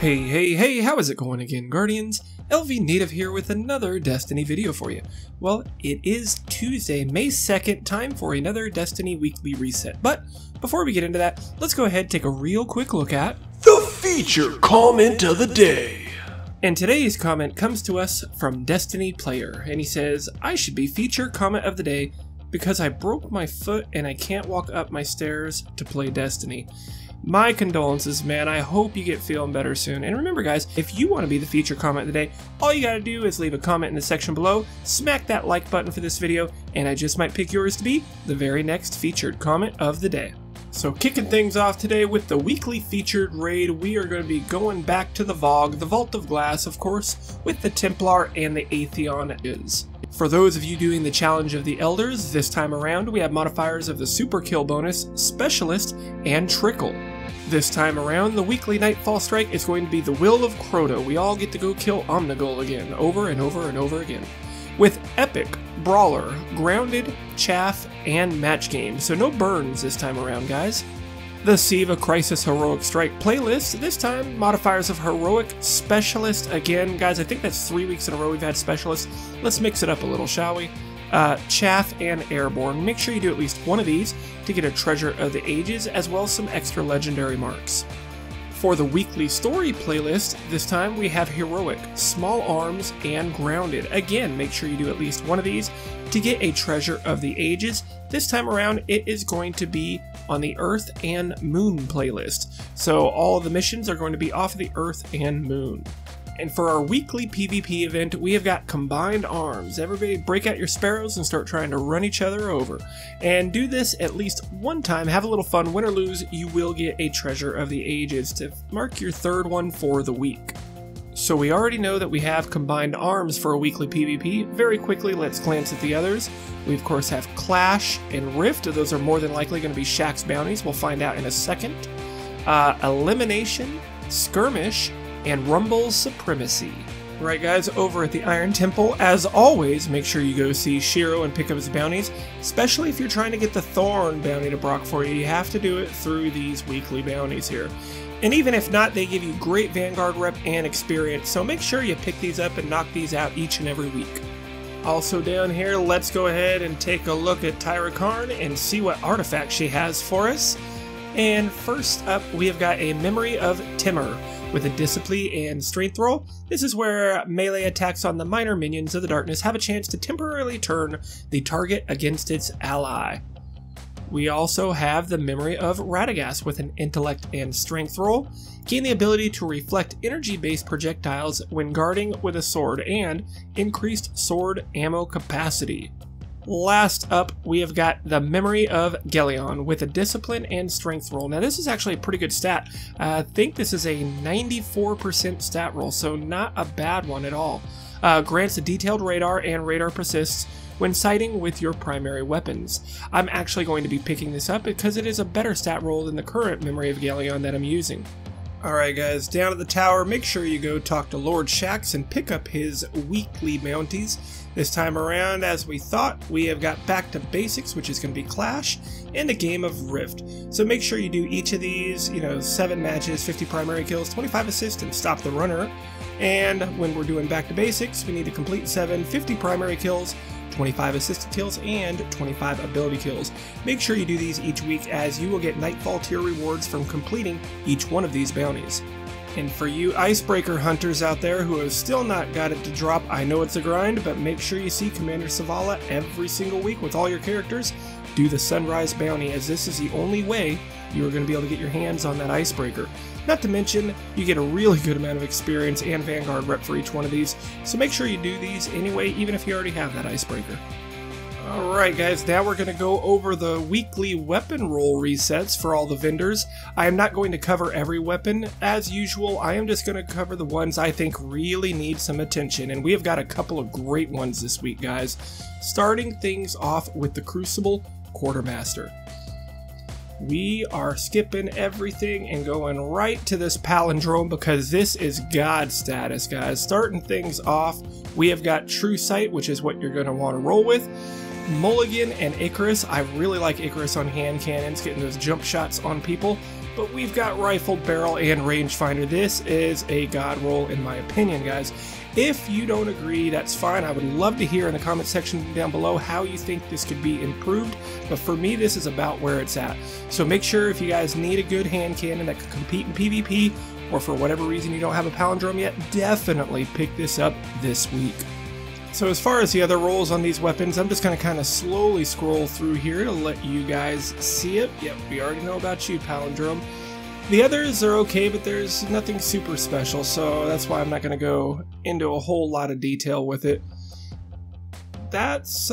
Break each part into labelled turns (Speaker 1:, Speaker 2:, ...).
Speaker 1: Hey, how is it going again, Guardians? LVnative here with another Destiny video for you. Well, it is Tuesday, May 2nd, time for another Destiny weekly reset. But before we get into that, let's go ahead and take a real quick look at
Speaker 2: the feature comment of the day.
Speaker 1: And today's comment comes to us from Destiny Player, and he says, I should be feature comment of the day because I broke my foot and I can't walk up my stairs to play Destiny. My condolences, man. I hope you get feeling better soon. And remember, guys, if you want to be the feature comment of the day, all you gotta do is leave a comment in the section below, smack that like button for this video, and I just might pick yours to be the very next featured comment of the day. So kicking things off today with the weekly featured raid, we are going to be going back to the VOG, the Vault of Glass, of course, with the Templar and the Atheon is. For those of you doing the Challenge of the Elders, this time around we have modifiers of the Super Kill bonus, Specialist, and Trickle. This time around, the weekly Nightfall Strike is going to be the Will of Crota. We all get to go kill Omnigul again, over and over and over again. With Epic, Brawler, Grounded, Chaff, and Match Game, so no burns this time around, guys. The Siva Crisis Heroic Strike playlist, this time modifiers of Heroic, Specialist again. Guys, I think that's 3 weeks in a row we've had Specialist. Let's mix it up a little, shall we? Chaff and Airborne. Make sure you do at least one of these to get a Treasure of the Ages, as well as some extra legendary marks. For the weekly story playlist, this time we have Heroic, Small Arms, and Grounded. Again, make sure you do at least one of these to get a Treasure of the Ages. This time around, it is going to be on the Earth and Moon playlist. So all of the missions are going to be off of the Earth and Moon. And for our weekly PvP event, we have got Combined Arms. Everybody break out your sparrows and start trying to run each other over. And do this at least one time. Have a little fun. Win or lose, you will get a Treasure of the Ages to mark your third one for the week. So we already know that we have Combined Arms for a weekly PvP. Very quickly, let's glance at the others. We of course have Clash and Rift. Those are more than likely going to be Shaxx bounties. We'll find out in a second. Elimination, Skirmish, and Rumble's Supremacy. Right, guys, over at the Iron Temple, as always, make sure you go see Shiro and pick up his bounties, especially if you're trying to get the Thorn bounty to proc for you. You have to do it through these weekly bounties here. And even if not, they give you great Vanguard rep and experience, so make sure you pick these up and knock these out each and every week. Also down here, let's go ahead and take a look at Tyrande and see what artifact she has for us. And first up, we have got a Memory of Timur with a Discipline and Strength roll. This is where melee attacks on the minor minions of the darkness have a chance to temporarily turn the target against its ally. We also have the Memory of Radagast with an Intellect and Strength roll. Gain the ability to reflect energy-based projectiles when guarding with a sword and increased sword ammo capacity. Last up, we have got the Memory of Gelion with a Discipline and Strength roll. Now this is actually a pretty good stat. I think this is a 94% stat roll, so not a bad one at all. Grants a detailed radar and radar persists when sighting with your primary weapons. I'm actually going to be picking this up because it is a better stat roll than the current Memory of Gelion that I'm using. Alright guys, down at the tower, make sure you go talk to Lord Shaxx and pick up his weekly bounties. This time around, as we thought, we have got back to basics, which is going to be Clash, and a game of Rift. So make sure you do each of these, 7 matches, 50 primary kills, 25 assists, and stop the runner. And when we're doing back to basics, we need to complete 50 primary kills, 25 assisted kills, and 25 ability kills. Make sure you do these each week, as you will get Nightfall tier rewards from completing each one of these bounties. And for you Icebreaker hunters out there who have still not got it to drop, I know it's a grind, but make sure you see Commander Zavala every single week with all your characters. Do the Sunrise bounty, as this is the only way you are going to be able to get your hands on that Icebreaker. Not to mention, you get a really good amount of experience and Vanguard rep for each one of these, so make sure you do these anyway, even if you already have that Icebreaker. Alright guys, now we're going to go over the weekly weapon roll resets for all the vendors. I am not going to cover every weapon. As usual, I am just going to cover the ones I think really need some attention, and we have got a couple of great ones this week, guys. Starting things off with the Crucible Quartermaster. We are skipping everything and going right to this palindrome because this is God status, guys. Starting things off, we have got True Sight, which is what you're going to want to roll with. Mulligan and Icarus. I really like Icarus on hand cannons, getting those jump shots on people. But we've got Rifle, Barrel, and Rangefinder. This is a god roll in my opinion, guys. If you don't agree, that's fine. I would love to hear in the comment section down below how you think this could be improved. But for me, this is about where it's at. So make sure if you guys need a good hand cannon that can compete in PvP, or for whatever reason you don't have a palindrome yet, definitely pick this up this week. So as far as the other rolls on these weapons, I'm just going to kind of slowly scroll through here to let you guys see it. Yep, we already know about you, Palindrome. The others are okay, but there's nothing super special, so that's why I'm not going to go into a whole lot of detail with it. That's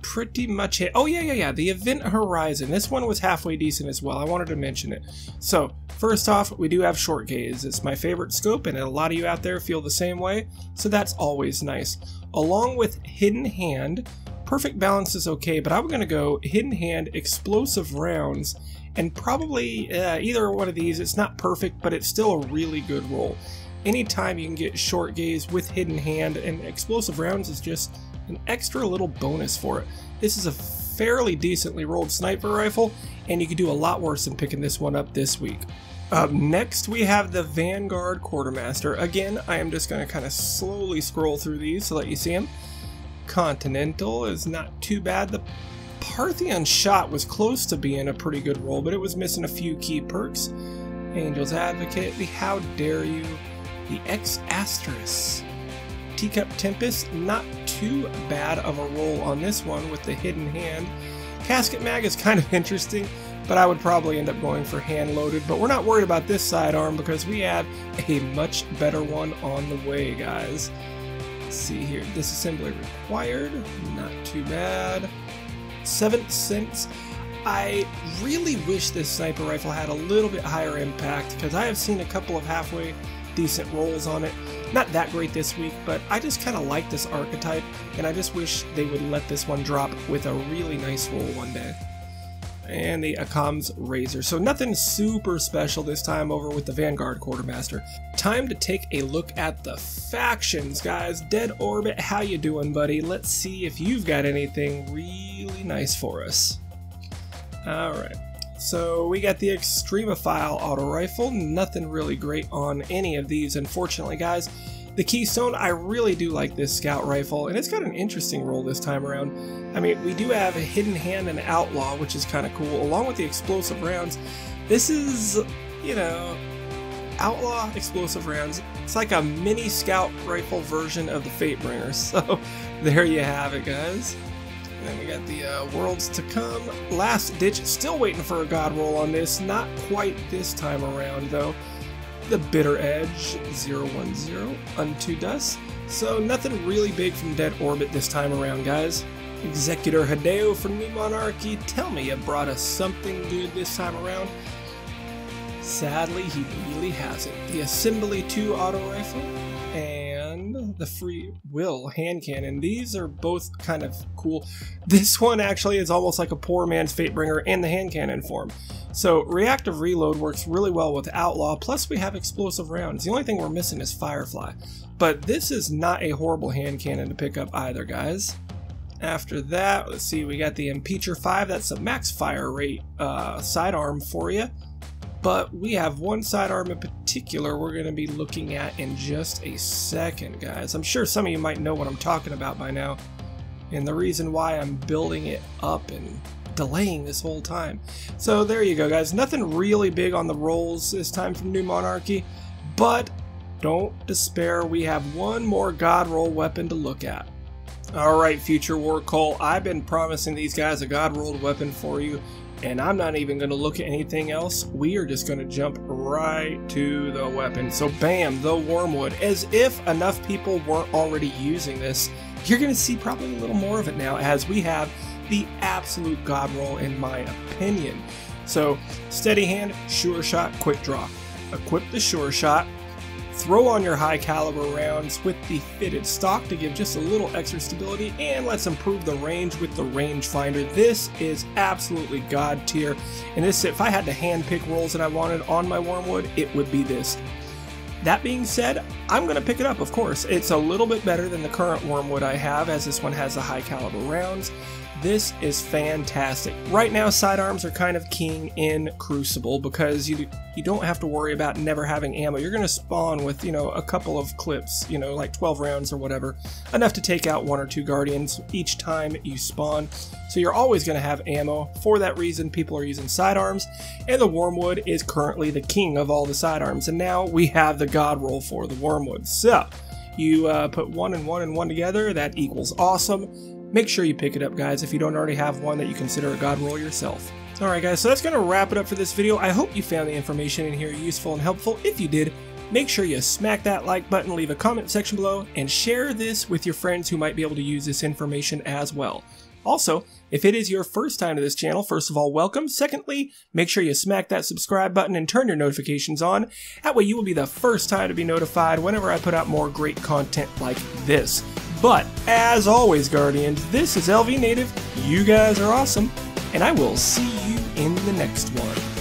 Speaker 1: pretty much it. Oh yeah, the Event Horizon. This one was halfway decent as well. I wanted to mention it. So first off, we do have Short Gaze. It's my favorite scope, and a lot of you out there feel the same way, so that's always nice. Along with Hidden Hand, Perfect Balance is okay, but I'm going to go Hidden Hand, Explosive Rounds, and probably either one of these. It's not perfect, but it's still a really good roll. Anytime you can get Short Gaze with Hidden Hand, and Explosive Rounds is just an extra little bonus for it. This is a fairly decently rolled sniper rifle, and you could do a lot worse than picking this one up this week. Up next, we have the Vanguard Quartermaster. Again, I am just going to kind of slowly scroll through these to let you see them. Continental is not too bad. The Parthian Shot was close to being a pretty good roll, but it was missing a few key perks. Angel's Advocate, the How Dare You, the X Asterisk. Teacup Tempest, not too bad of a roll on this one with the Hidden Hand. Casket Mag is kind of interesting, but I would probably end up going for hand loaded. But we're not worried about this sidearm because we have a much better one on the way, guys. Let's see here. Disassembly required, not too bad. 7th Sense. I really wish this sniper rifle had a little bit higher impact because I have seen a couple of halfway decent rolls on it. Not that great this week, but I just kind of like this archetype, and I just wish they would let this one drop with a really nice roll one day. And the Akam's Razor. So nothing super special this time over with the Vanguard Quartermaster. Time to take a look at the factions, guys. Dead Orbit, how you doing, buddy? Let's see if you've got anything really nice for us. Alright. So we got the Extremophile auto rifle. Nothing really great on any of these, unfortunately, guys. The Keystone, I really do like this scout rifle, and it's got an interesting roll this time around. I mean, we do have a Hidden Hand and Outlaw, which is kind of cool, along with the explosive rounds. This is, you know, Outlaw explosive rounds. It's like a mini scout rifle version of the Fatebringer. So there you have it, guys. And then we got the Worlds to Come. Last Ditch, still waiting for a god roll on this. Not quite this time around, though. The Bitter Edge, 010, Unto Dust. So nothing really big from Dead Orbit this time around, guys. Executor Hideo from New Monarchy. Tell me you brought us something good this time around. Sadly, he really hasn't. The Assembly 2 auto rifle and the Free Will hand cannon. These are both kind of cool. This one actually is almost like a poor man's Fatebringer in the hand cannon form. So reactive reload works really well with Outlaw, plus we have explosive rounds. The only thing we're missing is Firefly. But this is not a horrible hand cannon to pick up either, guys. After that, let's see, we got the Impeacher 5. That's a max fire rate sidearm for you. But we have one sidearm in particular we're going to be looking at in just a second, guys. I'm sure some of you might know what I'm talking about by now. And the reason why I'm building it up and delaying this whole time. So there you go, guys. Nothing really big on the rolls this time from New Monarchy. But don't despair. We have one more god roll weapon to look at. Alright, Future War Cole. I've been promising these guys a god rolled weapon for you. And I'm not even going to look at anything else. We are just going to jump right to the weapon. So bam, the Wormwood. As if enough people weren't already using this, you're going to see probably a little more of it now, as we have the absolute god roll in my opinion. So Steady Hand, Sure Shot, Quick Draw. Equip the Sure Shot. Throw on your high caliber rounds with the fitted stock to give just a little extra stability, and let's improve the range with the rangefinder. This is absolutely god tier, and this, if I had to hand pick rolls that I wanted on my Wormwood, it would be this. That being said, I'm going to pick it up, of course. It's a little bit better than the current Wormwood I have, as this one has the high caliber rounds. This is fantastic. Right now, sidearms are kind of king in Crucible because you don't have to worry about never having ammo. You're going to spawn with, a couple of clips, like 12 rounds or whatever, enough to take out 1 or 2 Guardians each time you spawn. So you're always going to have ammo. For that reason, people are using sidearms, and the Wormwood is currently the king of all the sidearms, and now we have the god roll for the Wormwood. So you put 1 and 1 and 1 together, that equals awesome. Make sure you pick it up, guys, if you don't already have one that you consider a god roll yourself. Alright guys, so that's going to wrap it up for this video. I hope you found the information in here useful and helpful. If you did, make sure you smack that like button, leave a comment section below, and share this with your friends who might be able to use this information as well. Also, if it is your first time to this channel, first of all, welcome. Secondly, make sure you smack that subscribe button and turn your notifications on. That way you will be the first time to be notified whenever I put out more great content like this. But, as always, Guardians, this is LVnative, you guys are awesome, and I will see you in the next one.